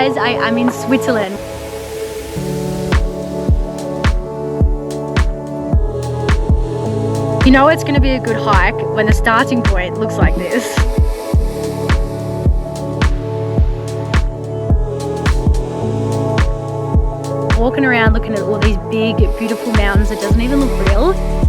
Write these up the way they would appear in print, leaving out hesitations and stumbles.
Surprise, I am in Switzerland. You know it's going to be a good hike when the starting point looks like this. Walking around looking at all these big, beautiful mountains, it doesn't even look real.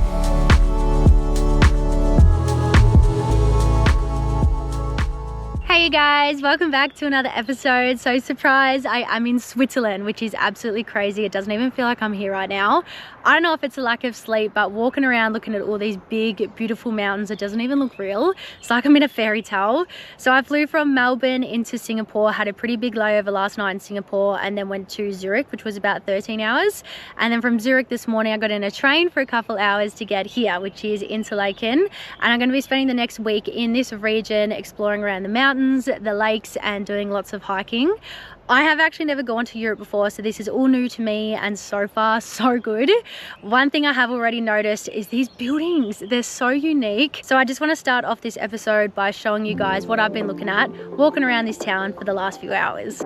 Hey guys, welcome back to another episode. So surprise, I am in Switzerland, which is absolutely crazy. It doesn't even feel like I'm here right now. I don't know if it's a lack of sleep, but walking around looking at all these big, beautiful mountains, it doesn't even look real. It's like I'm in a fairy tale. So I flew from Melbourne into Singapore, had a pretty big layover last night in Singapore, and then went to Zurich, which was about 13 hours. And then from Zurich this morning, I got in a train for a couple hours to get here, which is Interlaken. And I'm going to be spending the next week in this region, exploring around the mountains, the lakes, and doing lots of hiking. I have actually never gone to Europe before, so this is all new to me, and so far so good. One thing I have already noticed is these buildings. They're so unique. So I just want to start off this episode by showing you guys what I've been looking at walking around this town for the last few hours.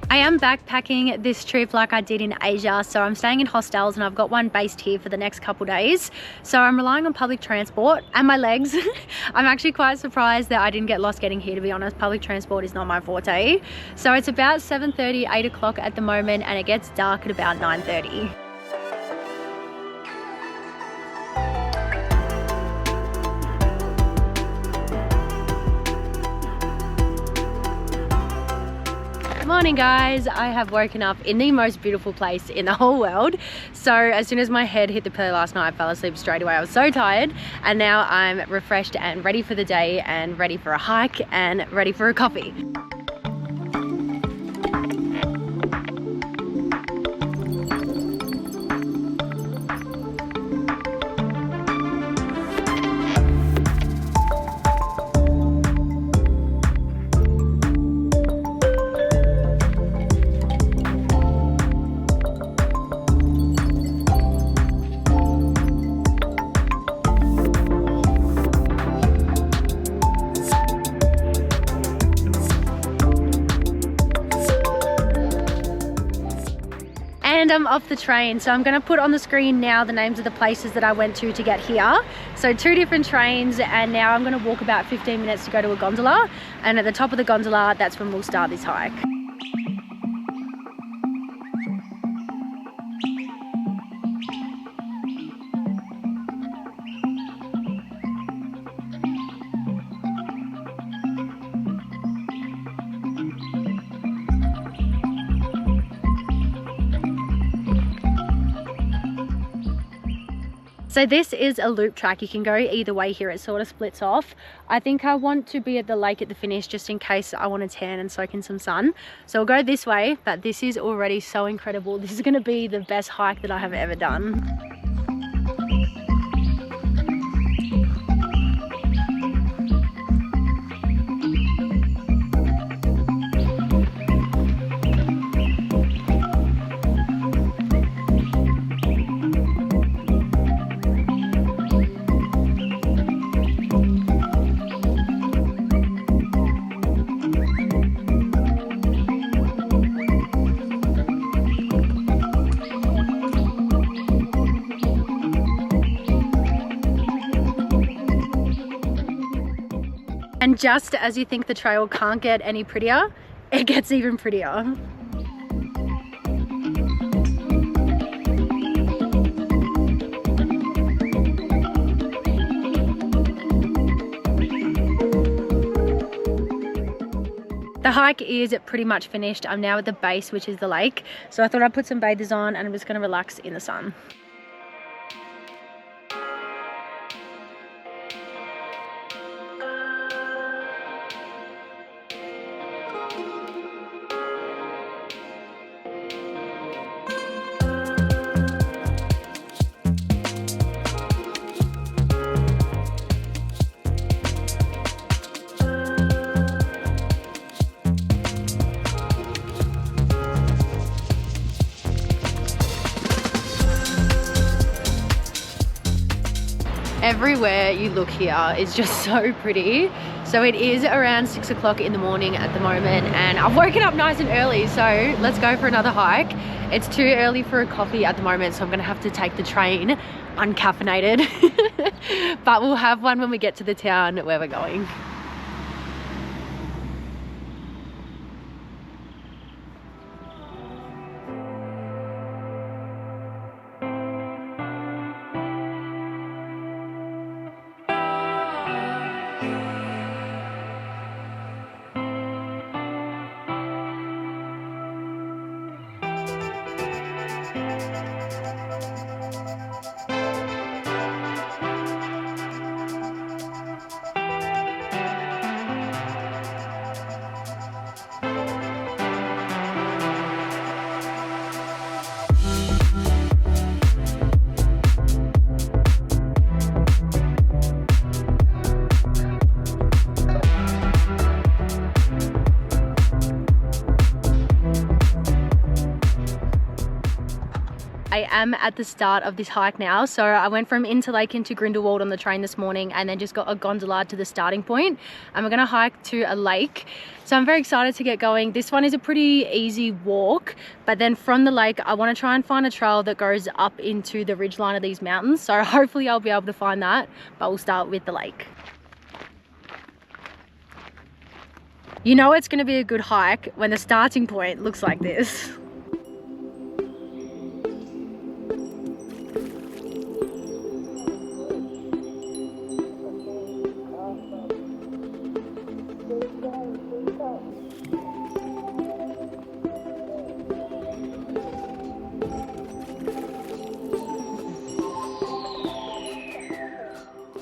I am backpacking this trip like I did in Asia, so I'm staying in hostels and I've got one based here for the next couple days. So I'm relying on public transport and my legs. I'm actually quite surprised that I didn't get lost getting here, to be honest. Public transport is not my forte. So it's about 7:30, 8 o'clock at the moment, and it gets dark at about 9:30. Morning guys, I have woken up in the most beautiful place in the whole world. So as soon as my head hit the pillow last night, I fell asleep straight away. I was so tired, and now I'm refreshed and ready for the day, and ready for a hike, and ready for a coffee. And I'm off the train, so I'm going to put on the screen now the names of the places that I went to get here. So 2 different trains, and now I'm going to walk about 15 minutes to go to a gondola, and at the top of the gondola, that's when we'll start this hike. So this is a loop track. You can go either way here. It sort of splits off. I think I want to be at the lake at the finish just in case I want to tan and soak in some sun. So we'll go this way, but this is already so incredible. This is going to be the best hike that I have ever done. And just as you think the trail can't get any prettier, it gets even prettier. The hike is pretty much finished. I'm now at the base, which is the lake. So I thought I'd put some bathers on and I'm just gonna relax in the sun. Everywhere you look here is just so pretty. So it is around 6 o'clock in the morning at the moment, and I've woken up nice and early, so let's go for another hike. It's too early for a coffee at the moment, so I'm gonna have to take the train uncaffeinated. But we'll have one when we get to the town where we're going. I am at the start of this hike now. So I went from Interlaken to Grindelwald on the train this morning and then just got a gondola to the starting point. And we're gonna hike to a lake. So I'm very excited to get going. This one is a pretty easy walk, but then from the lake, I wanna try and find a trail that goes up into the ridgeline of these mountains. So hopefully I'll be able to find that, but we'll start with the lake. You know it's gonna be a good hike when the starting point looks like this.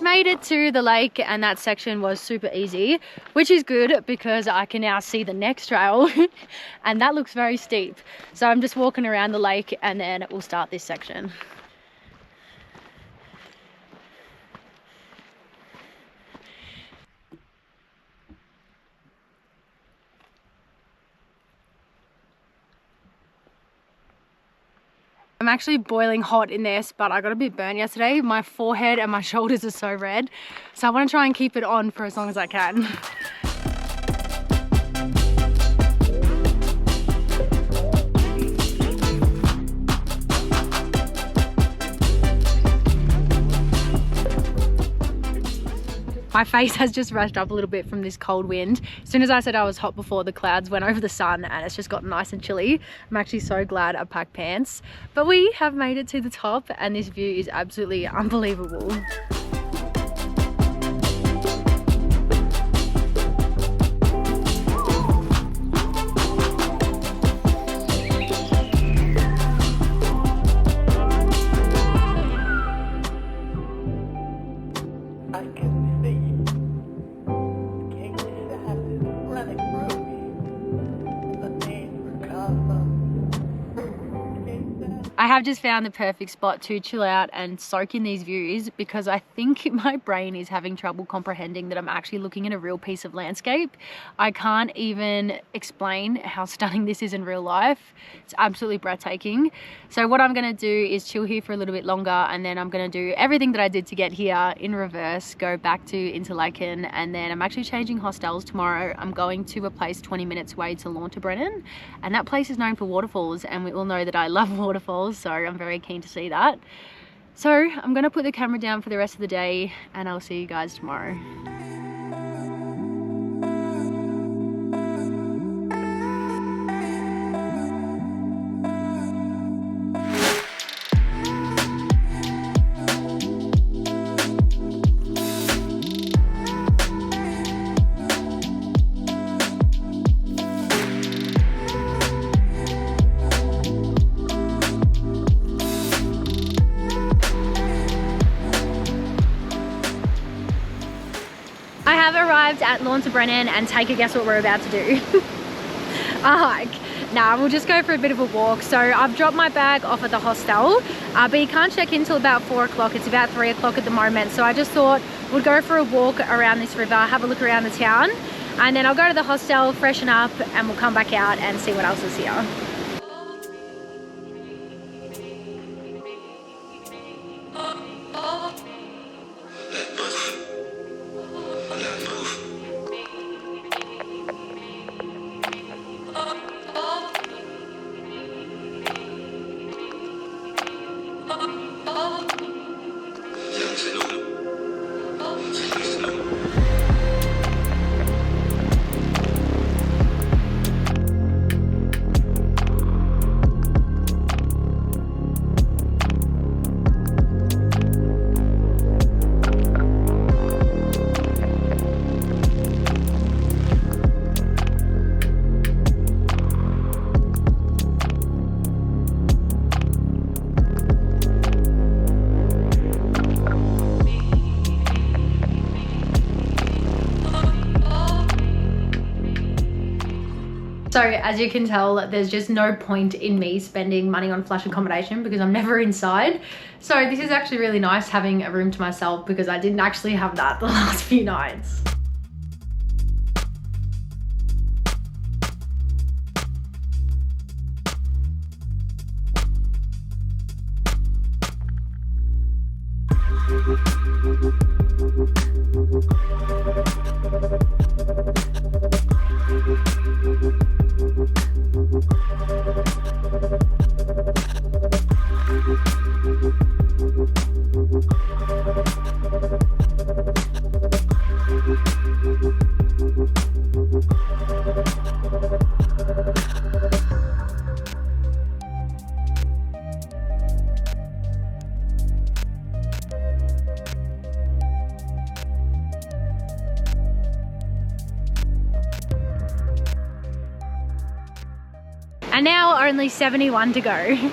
Made it to the lake, and that section was super easy, which is good because I can now see the next trail and that looks very steep. So I'm just walking around the lake and then we'll start this section. I'm actually boiling hot in this, but I got a bit burnt yesterday. My forehead and my shoulders are so red. So I want to try and keep it on for as long as I can. My face has just rushed up a little bit from this cold wind. As soon as I said I was hot before, the clouds went over the sun and it's just gotten nice and chilly. I'm actually so glad I packed pants. But we have made it to the top and this view is absolutely unbelievable. I have just found the perfect spot to chill out and soak in these views because I think my brain is having trouble comprehending that I'm actually looking at a real piece of landscape. I can't even explain how stunning this is in real life. It's absolutely breathtaking. So what I'm going to do is chill here for a little bit longer, and then I'm going to do everything that I did to get here in reverse, go back to Interlaken, and then I'm actually changing hostels tomorrow. I'm going to a place 20 minutes away to Lauterbrunnen, and that place is known for waterfalls, and we all know that I love waterfalls, so I'm very keen to see that. So I'm gonna put the camera down for the rest of the day and I'll see you guys tomorrow. I have arrived at Lauterbrunnen and take a guess what we're about to do. A hike. Nah, we'll just go for a bit of a walk. So I've dropped my bag off at the hostel, but you can't check in till about 4 o'clock. It's about 3 o'clock at the moment. So I just thought we'd go for a walk around this river, have a look around the town, and then I'll go to the hostel, freshen up, and we'll come back out and see what else is here. So as you can tell, there's just no point in me spending money on flash accommodation because I'm never inside. So this is actually really nice having a room to myself because I didn't actually have that the last few nights. And now only 71 to go.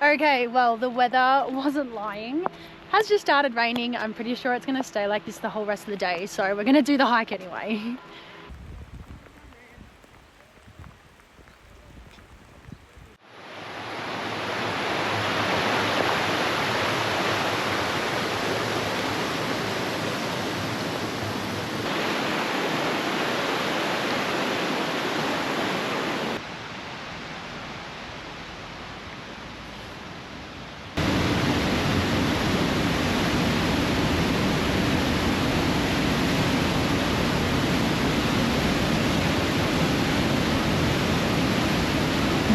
Okay, well, the weather wasn't lying. Has just started raining. I'm pretty sure it's gonna stay like this the whole rest of the day, so we're gonna do the hike anyway.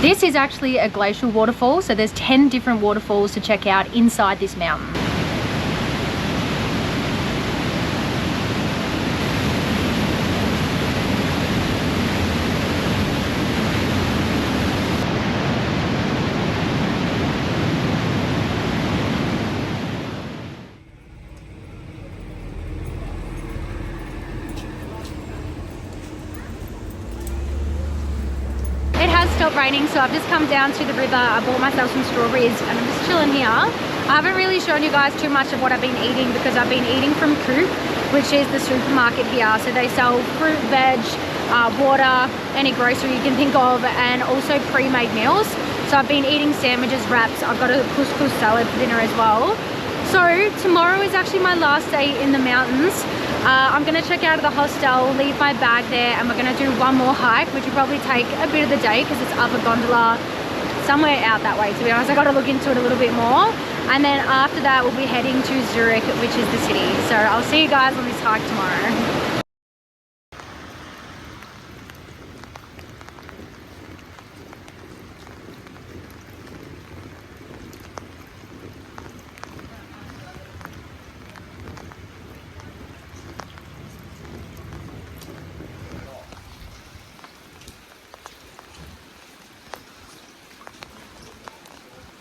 This is actually a glacial waterfall, so there's 10 different waterfalls to check out inside this mountain. Stopped raining, so I've just come down to the river. I bought myself some strawberries and I'm just chilling here. I haven't really shown you guys too much of what I've been eating because I've been eating from Coop, which is the supermarket here. So they sell fruit, veg, water, any grocery you can think of, and also pre-made meals. So I've been eating sandwiches, wraps. I've got a couscous salad for dinner as well. So tomorrow is actually my last day in the mountains. I'm gonna check out of the hostel, leave my bag there, and we're gonna do one more hike, which will probably take a bit of the day because it's up a gondola somewhere out that way. To be honest, I gotta look into it a little bit more. And then after that, we'll be heading to Zurich, which is the city. So I'll see you guys on this hike tomorrow.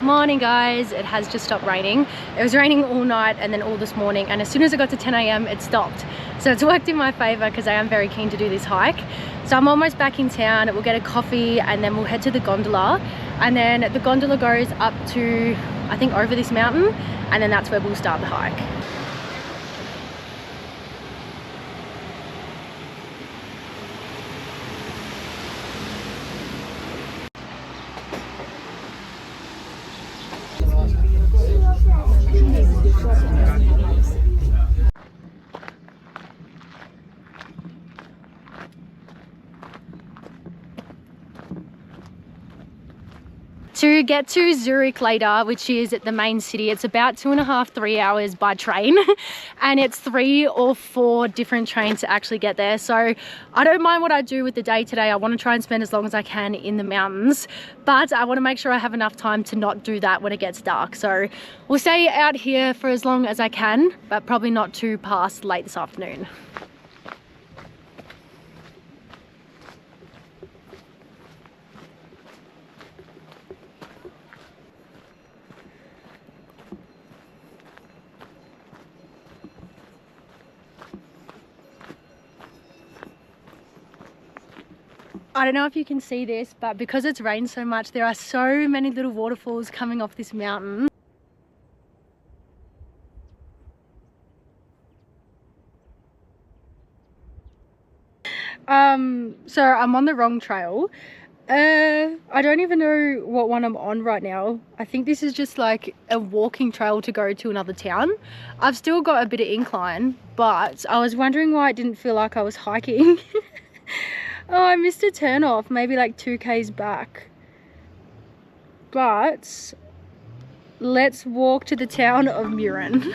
Morning guys, it has just stopped raining. It was raining all night and then all this morning, and as soon as I got to 10 AM it stopped. So it's worked in my favor because I am very keen to do this hike. So I'm almost back in town. We'll get a coffee and then we'll head to the gondola, and then the gondola goes up to, I think, over this mountain, and then that's where we'll start the hike. To get to Zurich later, which is the main city, it's about 2.5 to 3 hours by train, and it's 3 or 4 different trains to actually get there. So I don't mind what I do with the day today. I want to try and spend as long as I can in the mountains, but I want to make sure I have enough time to not do that when it gets dark. So we'll stay out here for as long as I can, but probably not too past late this afternoon. I don't know if you can see this, but because it's rained so much, there are so many little waterfalls coming off this mountain. So I'm on the wrong trail. I don't even know what one I'm on right now. I think this is just like a walking trail to go to another town. I've still got a bit of incline, but I was wondering why it didn't feel like I was hiking. Oh, I missed a turn off, maybe like 2 k's back. But let's walk to the town of Mürren.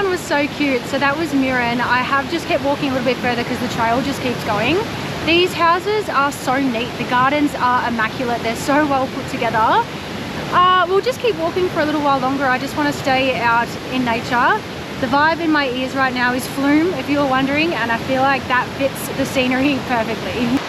Was so cute. So that was Mürren. I have just kept walking a little bit further because the trail just keeps going. These houses are so neat. The gardens are immaculate. They're so well put together. We'll just keep walking for a little while longer. I just want to stay out in nature. The vibe in my ears right now is Flume, if you were wondering, and I feel like that fits the scenery perfectly.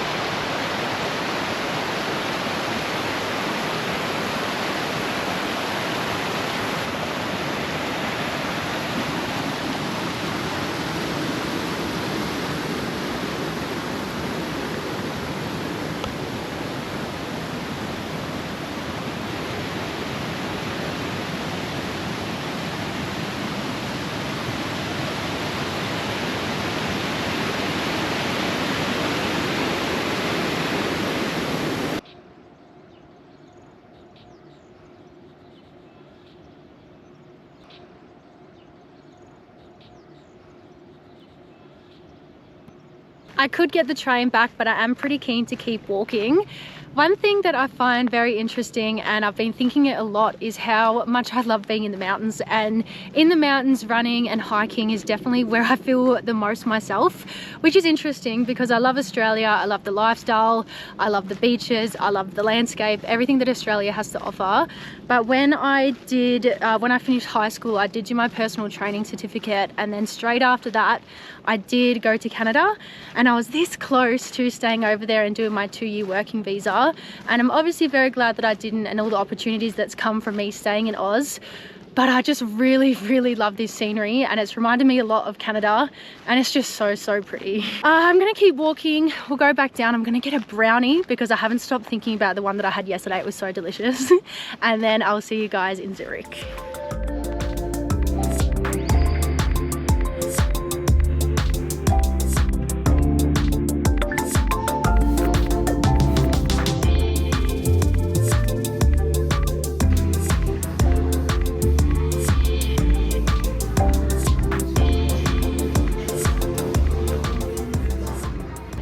I could get the train back, but I am pretty keen to keep walking. One thing that I find very interesting, and I've been thinking it a lot, is how much I love being in the mountains. And in the mountains, running and hiking is definitely where I feel the most myself, which is interesting because I love Australia. I love the lifestyle, I love the beaches, I love the landscape, everything that Australia has to offer. But when I finished high school, I did do my personal training certificate, and then straight after that I did go to Canada, and I was this close to staying over there and doing my 2-year working visa. And I'm obviously very glad that I didn't, and all the opportunities that's come from me staying in Oz. But I just really, really love this scenery, and it's reminded me a lot of Canada, and it's just so, so pretty. I'm gonna keep walking. We'll go back down. I'm gonna get a brownie because I haven't stopped thinking about the one that I had yesterday. It was so delicious. And then I'll see you guys in Zurich.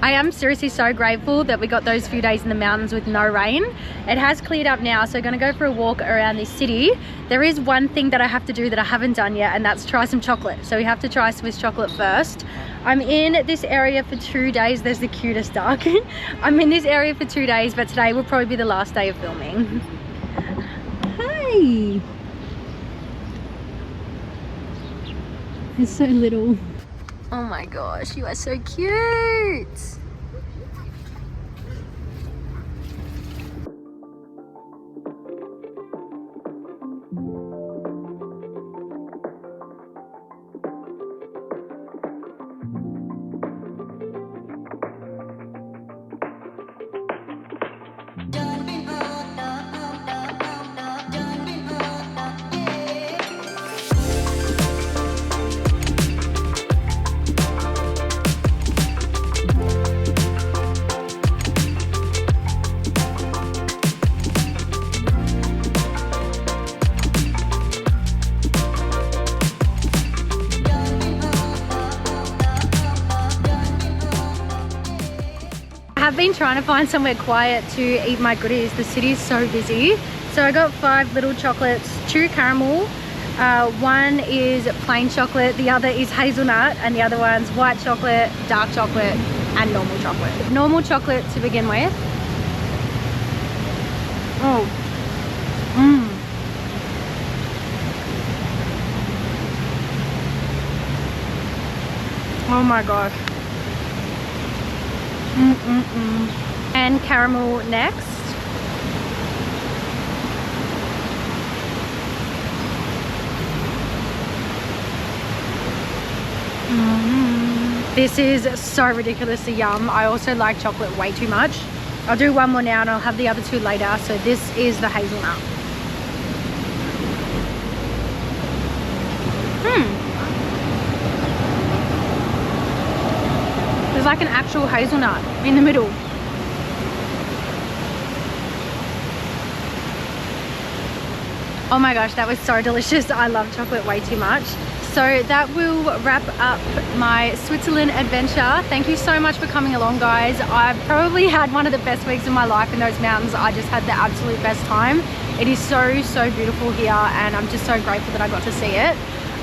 I am seriously so grateful that we got those few days in the mountains with no rain. It has cleared up now, so I'm gonna go for a walk around this city. There is one thing that I have to do that I haven't done yet, and that's try some chocolate. So we have to try Swiss chocolate first. I'm in this area for 2 days. There's the cutest duck. I'm in this area for 2 days, but today will probably be the last day of filming. Hi! It's so little. Oh my gosh, you are so cute! trying to find somewhere quiet to eat my goodies. The city is so busy. So I got 5 little chocolates, 2 caramel, 1 is plain chocolate, the other is hazelnut, and the other one's white chocolate, dark chocolate, and normal chocolate. Normal chocolate to begin with. Oh. Oh my gosh. And caramel next. This is so ridiculously yum. I also like chocolate way too much. I'll do 1 more now and I'll have the other 2 later. So this is the hazelnut. There's like an actual hazelnut in the middle. Oh my gosh, that was so delicious. I love chocolate way too much. So that will wrap up my Switzerland adventure. Thank you so much for coming along, guys. I've probably had one of the best weeks of my life in those mountains. I just had the absolute best time. It is so, so beautiful here, and I'm just so grateful that I got to see it.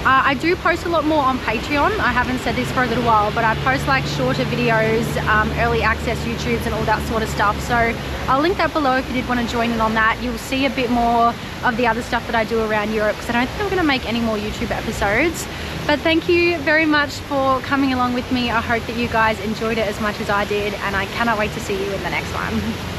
I do post a lot more on Patreon. I haven't said this for a little while, but I post like shorter videos, early access YouTubes and all that sort of stuff. So I'll link that below if you did want to join in on that. You'll see a bit more of the other stuff that I do around Europe, because I don't think I'm going to make any more YouTube episodes. But thank you very much for coming along with me. I hope that you guys enjoyed it as much as I did, and I cannot wait to see you in the next one.